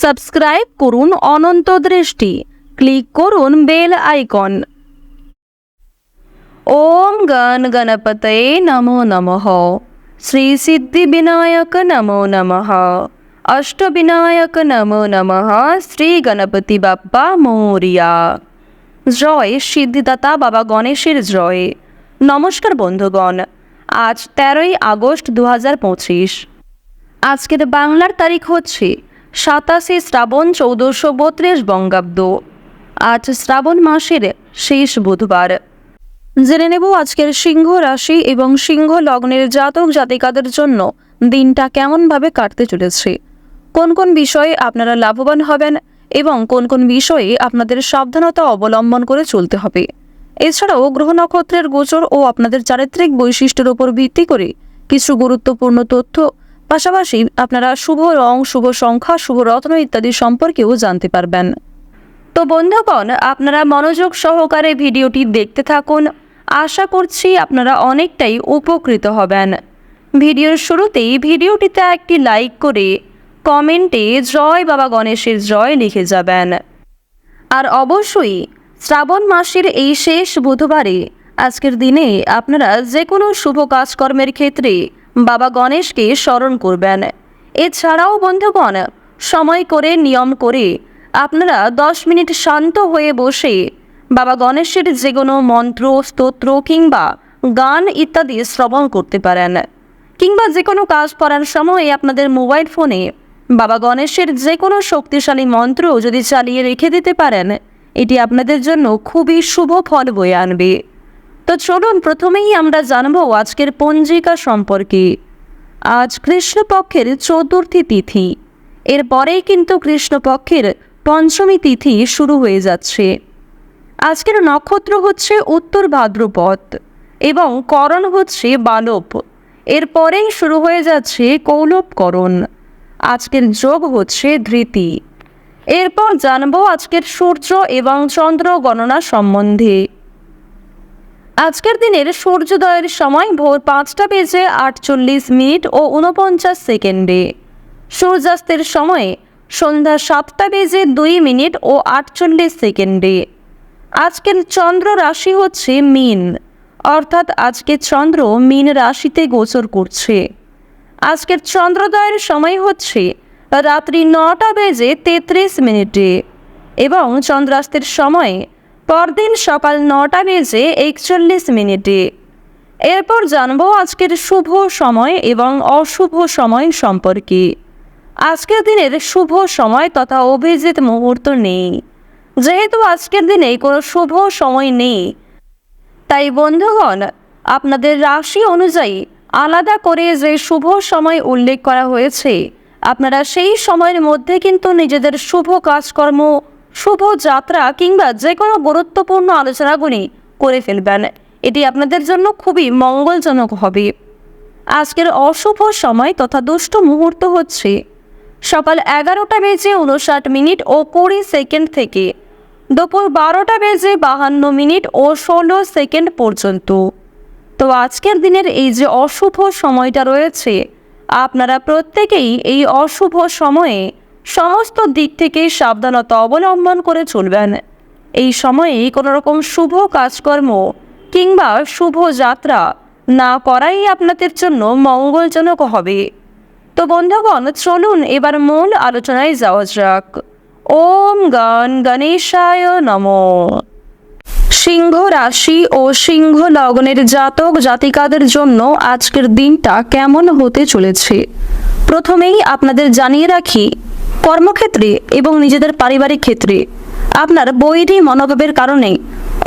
Subscribe করুন অনন্ত দৃষ্টি, click করুন বেল আইকন। ওম গণ গণপতয়ে নমো নমঃ। শ্রী সিদ্ধি বিনায়ক নমো নমঃ। অষ্টবিনায়ক নমো নমঃ। শ্রী গণপতি বাপ্পা মোরিয়া। জয় সিদ্ধিদাতা বাবা গণেশের জয়। নমস্কার বন্ধুগণ, আজ 13ই আগস্ট 2025। আজকের বাংলার তারিখ হচ্ছে 27শে শ্রাবণ 1432 বঙ্গাব্দ। আজ শ্রাবণ মাসের শেষ বুধবার। জেনে নেব আজকের সিংহ রাশি এবং সিংহ লগ্নের জাতক জাতিকাদের জন্য দিনটা কেমনভাবে কাটতে চলেছে, কোন কোন বিষয়ে আপনারা লাভবান হবেন এবং কোন কোন বিষয়ে আপনাদের সাবধানতা অবলম্বন করে চলতে হবে। এছাড়াও গ্রহ নক্ষত্রের গোচর ও আপনাদের চারিত্রিক বৈশিষ্ট্যের উপর ভিত্তি করে কিছু গুরুত্বপূর্ণ তথ্য, পাশাপাশি আপনারা শুভ রং, শুভ সংখ্যা, শুভ রত্ন ইত্যাদি সম্পর্কেও জানতে পারবেন। তো বন্ধুগণ, আপনারা মনোযোগ সহকারে ভিডিওটি দেখতে থাকুন। আশা করছি আপনারা অনেকটাই উপকৃত হবেন। ভিডিওর শুরুতেই ভিডিওটিতে একটি লাইক করে কমেন্টে জয় বাবা গণেশের জয় লিখে যাবেন। আর অবশ্যই শ্রাবণ মাসের এই শেষ বুধবারে আজকের দিনে আপনারা যে কোনো শুভ কাজকর্মের ক্ষেত্রে বাবা গণেশকে স্মরণ করবেন। এছাড়াও বন্ধুগণ, সময় করে নিয়ম করে আপনারা 10 মিনিট শান্ত হয়ে বসে বাবা গণেশের যে কোনো মন্ত্র, স্তোত্র কিংবা গান ইত্যাদি শ্রবণ করতে পারেন। কিংবা যে কোনো কাজ করার সময় আপনাদের মোবাইল ফোনে বাবা গণেশের যে কোনো শক্তিশালী মন্ত্র যদি চালিয়ে রেখে দিতে পারেন, এটি আপনাদের জন্য খুবই শুভ ফল বয়ে আনবে। তো চলুন প্রথমেই আমরা জানবো আজকের পঞ্জিকা সম্পর্কে। আজ কৃষ্ণপক্ষের চতুর্থী তিথি, এরপরেই কিন্তু কৃষ্ণপক্ষের পঞ্চমী তিথি শুরু হয়ে যাচ্ছে। আজকের নক্ষত্র হচ্ছে উত্তর ভাদ্রপদ এবং করণ হচ্ছে বালব। এরপরেই শুরু হয়ে যাচ্ছে কৌলবকরণ। আজকের যোগ হচ্ছে ধৃতি। এরপর জানবো আজকের সূর্য এবং চন্দ্র গণনা সম্বন্ধে। আজকের দিনের সূর্যোদয়ের সময় ভোর 5টা বেজে 48 মিনিট ও 49 সেকেন্ডে। সূর্যাস্তের সময় সন্ধ্যা 7টা বেজে 2 মিনিট ও 48 সেকেন্ডে। আজকের চন্দ্র রাশি হচ্ছে মীন, অর্থাৎ আজকে চন্দ্র মীন রাশিতে গোচর করছে। আজকের চন্দ্রোদয়ের সময় হচ্ছে রাত্রি 9টা বেজে 33 মিনিটে এবং চন্দ্রাস্তের সময় পরদিন সকাল 9টা বেজে 41 মিনিটে। এরপর জানবো আজকের শুভ সময় এবং অশুভ সময় সম্পর্কে। আজকের দিনের শুভ সময় তথা অভিজিৎ মুহূর্ত নেই। যেহেতু আজকের দিনে কোনো শুভ সময় নেই, তাই বন্ধুগণ, আপনাদের রাশি অনুযায়ী আলাদা করে যে শুভ সময় উল্লেখ করা হয়েছে, আপনারা সেই সময়ের মধ্যে কিন্তু নিজেদের শুভ কাজকর্ম, শুভ যাত্রা কিংবা যে কোনো গুরুত্বপূর্ণ আলোচনাগুলি করে ফেলবেন। এটি আপনাদের জন্য খুবই মঙ্গলজনক হবে। আজকের অশুভ সময় তথা দুষ্ট মুহূর্ত হচ্ছে সকাল 11টা বেজে 59 মিনিট ও 20 সেকেন্ড থেকে দুপুর 12টা বেজে 52 মিনিট ও 16 সেকেন্ড পর্যন্ত। তো আজকের দিনের এই যে অশুভ সময়টা রয়েছে, আপনারা প্রত্যেকেই এই অশুভ সময়ে সমস্ত দিক থেকে সাবধানতা অবলম্বন করে চলবেন। এই সময়ে কোনো রকম শুভ কাজকর্ম কিংবা শুভ যাত্রা না করাই আপনাদের জন্য মঙ্গলজনক হবে। তো বন্ধুগণ, চলুন এবার মূল আলোচনায় যাওয়া যাক। ওম গণ গণেশায় নমঃ। সিংহ রাশি ও সিংহ লগ্নের জাতক জাতিকাদের জন্য আজকের দিনটা কেমন হতে চলেছে প্রথমেই আপনাদের জানিয়ে রাখি, কর্মক্ষেত্রে এবং নিজেদের পারিবারিক ক্ষেত্রে আপনার বৈরী মনোভাবের কারণে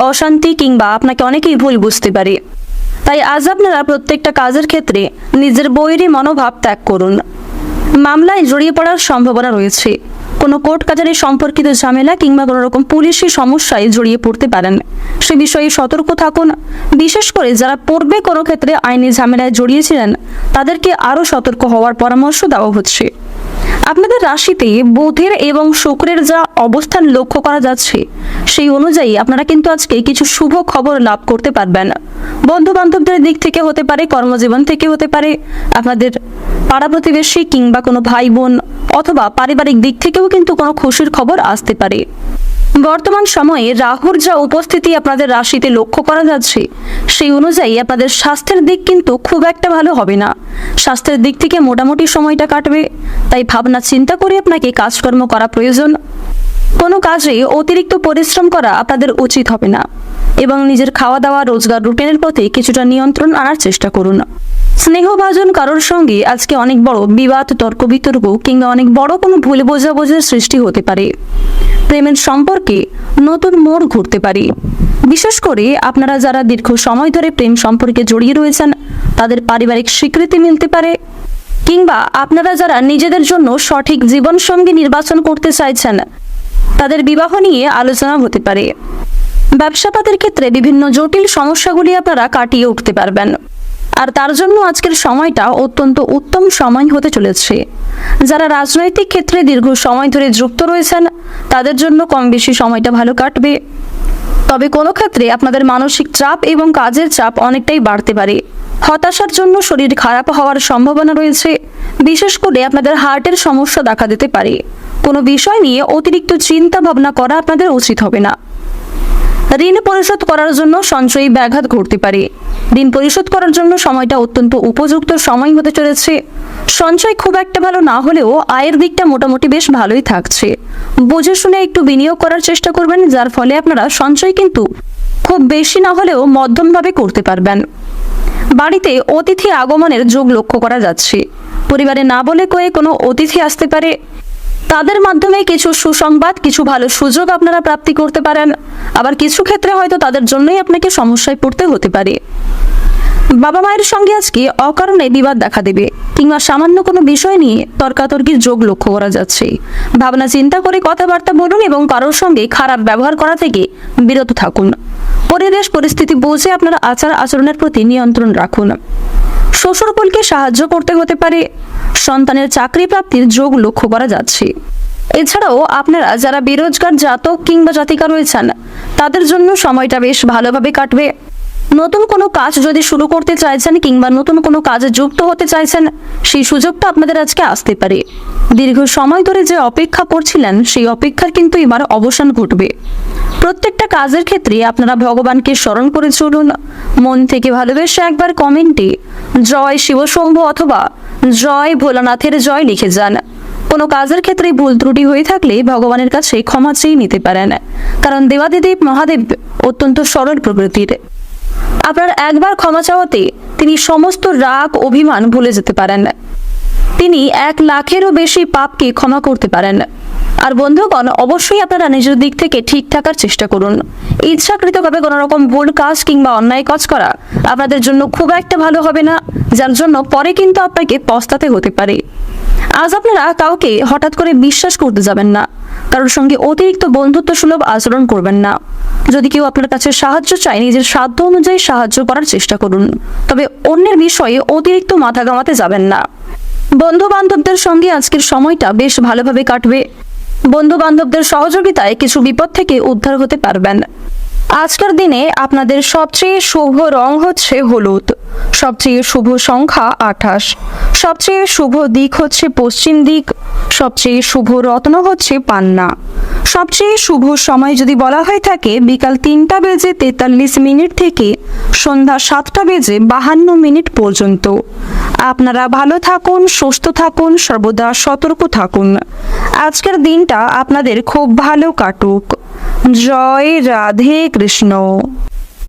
অশান্তি কিংবা আপনাকে অনেকেই ভুল বুঝতে পারে। তাই আজ আপনারা প্রত্যেকটা কাজের ক্ষেত্রে নিজের বৈরী মনোভাব ত্যাগ করুন। মামলায় জড়িয়ে পড়ার সম্ভাবনা রয়েছে। কোনো কোর্ট কাছারি সম্পর্কিত ঝামেলা কিংবা কোনো রকম পুলিশি সমস্যায় জড়িয়ে পড়তে পারেন, সে বিষয়ে সতর্ক থাকুন। বিশেষ করে যারা পূর্বে কোনো ক্ষেত্রে আইনি ঝামেলায় জড়িয়েছিলেন, তাদেরকে আরও সতর্ক হওয়ার পরামর্শ দেওয়া হচ্ছে। আপনাদের রাশিতে বুধের এবং শুক্রের যা অবস্থান লক্ষ্য করা যাচ্ছে সেই অনুযায়ী আপনারা কিন্তু আজকে কিছু শুভ খবর লাভ করতে পারবেন। বন্ধু বান্ধবদের দিক থেকে হতে পারে, কর্মজীবন থেকে হতে পারে, আপনাদের পাড়া প্রতিবেশী কিংবা কোনো ভাই বোন অথবা পারিবারিক দিক থেকেও কিন্তু কোনো খুশির খবর আসতে পারে। বর্তমান সময়ে রাহুর যা উপস্থিতি আপনাদের রাশিতে লক্ষ্য করা যাচ্ছে সেই অনুযায়ী আপনাদের স্বাস্থ্যের দিক কিন্তু খুব একটা ভালো হবে না। স্বাস্থ্যের দিক থেকে মোটামুটি সময়টা কাটবে, তাই ভাবনা চিন্তা করে আপনাকে কাজকর্ম করা প্রয়োজন। কোনো কাজে অতিরিক্ত পরিশ্রম করা আপনাদের উচিত হবে না এবং নিজের খাওয়া দাওয়া রোজগার রুটিনের প্রতি কিছুটা নিয়ন্ত্রণ আনার চেষ্টা করুন। স্নেহভাজন কারোর সঙ্গে আজকে অনেক বড় বিবাদ, তর্ক বিতর্ক কিংবা অনেক বড় কোনো ভুল বোঝাবুঝির সৃষ্টি হতে পারে। প্রেমের সম্পর্কে নতুন মোড় ঘুরতে পারে। বিশেষ করে আপনারা যারা দীর্ঘ সময় ধরে প্রেম সম্পর্কে জড়িয়ে রয়েছেন তাদের পারিবারিক স্বীকৃতি মিলতে পারে, কিংবা আপনারা যারা নিজেদের জন্য সঠিক জীবনসঙ্গী নির্বাচন করতে চাইছেন তাদের বিবাহ নিয়ে আলোচনা হতে পারে। ব্যবসাপাতের ক্ষেত্রে বিভিন্ন জটিল সমস্যাগুলি আপনারা কাটিয়ে উঠতে পারবেন, আর তার জন্য আজকের সময়টা অত্যন্ত উত্তম সময় হতে চলেছে। যারা রাজনৈতিক ক্ষেত্রে দীর্ঘ সময় ধরে যুক্ত রয়েছেন তাদের জন্য কম বেশি সময়টা ভালো কাটবে, তবে কোনো ক্ষেত্রে আপনাদের মানসিক চাপ এবং কাজের চাপ অনেকটাই বাড়তে পারে। হতাশার জন্য শরীর খারাপ হওয়ার সম্ভাবনা রয়েছে। বিশেষ করে আপনাদের হার্টের সমস্যা দেখা দিতে পারে। কোনো বিষয় নিয়ে অতিরিক্ত চিন্তা ভাবনা করা আপনাদের উচিত হবে না। ঋণ পরিশোধ করার জন্য সঞ্চয়ী ব্যাঘাত ঘটতে পারে। ঋণ পরিশোধ করার জন্য সময়টা অত্যন্ত উপযুক্ত সময় হতে চলেছে। সঞ্চয় খুব একটা ভালো না হলেও আয়ের দিকটা মোটামুটি বেশ ভালোই থাকছে। বুঝে শুনে একটু বিনিয়োগ করার চেষ্টা করবেন, যার ফলে আপনারা সঞ্চয় কিন্তু খুব বেশি না হলেও মধ্যমভাবে করতে পারবেন। বাড়িতে অতিথি আগমনের যোগ লক্ষ্য করা যাচ্ছে। পরিবারে না বলে কয়ে কোনো অতিথি আসতে পারে, তাদের মাধ্যমে কিছু সুসংবাদ, কিছু ভালো সুযোগ আপনারা প্রাপ্তি করতে পারেন। আবার কিছু ক্ষেত্রে হয়তো তাদের জন্যই আপনাকে সমস্যায় পড়তে হতে পারে। বাবা মায়ের সঙ্গে আজকে অকারণে বিবাদ দেখা দেবে, কিংবা সামান্য কোনো বিষয় নিয়ে তর্কাতর্কির যোগ লক্ষ্য করা যাচ্ছে। ভাবনা চিন্তা করে কথাবার্তা বলুন এবং কারোর সঙ্গে খারাপ ব্যবহার করা থেকে বিরত থাকুন। পরিবেশ পরিস্থিতি বুঝে আপনারা আচার আচরণের প্রতি নিয়ন্ত্রণ রাখুন। শ্বশুরকুলকে সাহায্য করতে হতে পারে। সন্তানের চাকরি প্রাপ্তির যোগ লক্ষ্য করা যাচ্ছে। এছাড়াও আপনারা যারা বেরোজগার জাতক কিংবা জাতিকা রয়েছেন তাদের জন্য সময়টা বেশ ভালোভাবে কাটবে। নতুন কোনো কাজ যদি শুরু করতে চাইছেন কিংবা নতুন কোনো কাজে যুক্ত হতে চাইছেন সেই সুযোগটা আপনাদের আজকে আসতে পারে। দীর্ঘ সময় ধরে যে অপেক্ষা করছিলেন সেই অপেক্ষার কিন্তু এবার অবসান ঘটবে। প্রত্যেকটা কাজের ক্ষেত্রে আপনারা ভগবানকে স্মরণ করে চলুন। মন থেকে ভালোবেসে একবার কমেন্টে জয় শিবশম্ভু অথবা জয় ভোলানাথের জয় লিখে যান। কোনো কাজের ক্ষেত্রে ভুল ত্রুটি হয়ে থাকলে ভগবানের কাছে ক্ষমা চেয়ে নিতে পারেন, কারণ দেবাদিদেব মহাদেব অত্যন্ত সরল প্রকৃতির। আপনার একবার ক্ষমা চাওয়াতে তিনি সমস্ত রাগ অভিমান ভুলে যেতে পারেন। তিনি 1 লাখেরও বেশি পাপকে ক্ষমা করতে পারেন। আর বন্ধুগণ, অবশ্যই আপনারা নিজের দিক থেকে ঠিক থাকার চেষ্টা করুন। ইচ্ছাকৃতভাবে কোনো রকম ভুল কাজ কিংবা অন্যায় কাজ করা আপনাদের জন্য খুব একটা ভালো হবে না, যার জন্য পরে কিন্তু আপনাকে পস্তাতে হতে পারে। আজ আপনারা কাউকে হঠাৎ করে বিশ্বাস করতে যাবেন না। কারোর সঙ্গে অতিরিক্ত বন্ধুত্ব সুলভ আচরণ করবেন না। যদি কেউ আপনার কাছে সাহায্য চায় নিজের সাধ্য অনুযায়ী সাহায্য করার চেষ্টা করুন, তবে অন্যের বিষয়ে অতিরিক্ত মাথা ঘামাতে যাবেন না। বন্ধু বান্ধবদের সঙ্গে আজকের সময়টা বেশ ভালোভাবে কাটবে। বন্ধু বান্ধবদের সহযোগিতায় কিছু বিপদ থেকে উদ্ধার হতে পারবেন। আজকের দিনে আপনাদের সবচেয়ে শুভ রং হচ্ছে হলুদ, সবচেয়ে শুভ সংখ্যা 28, সবচেয়ে শুভ দিক হচ্ছে পশ্চিম দিক, সবচেয়ে শুভ রত্ন হচ্ছে পান্না। সবচেয়ে শুভ সময় যদি বলা হয়ে থাকে বিকাল 3:43 থেকে সন্ধ্যা 7:52 পর্যন্ত। আপনারা ভালো থাকুন, সুস্থ থাকুন, সর্বদা সতর্ক থাকুন। আজকের দিনটা আপনাদের খুব ভালো কাটুক। জয় রাধে কৃষ্ণ।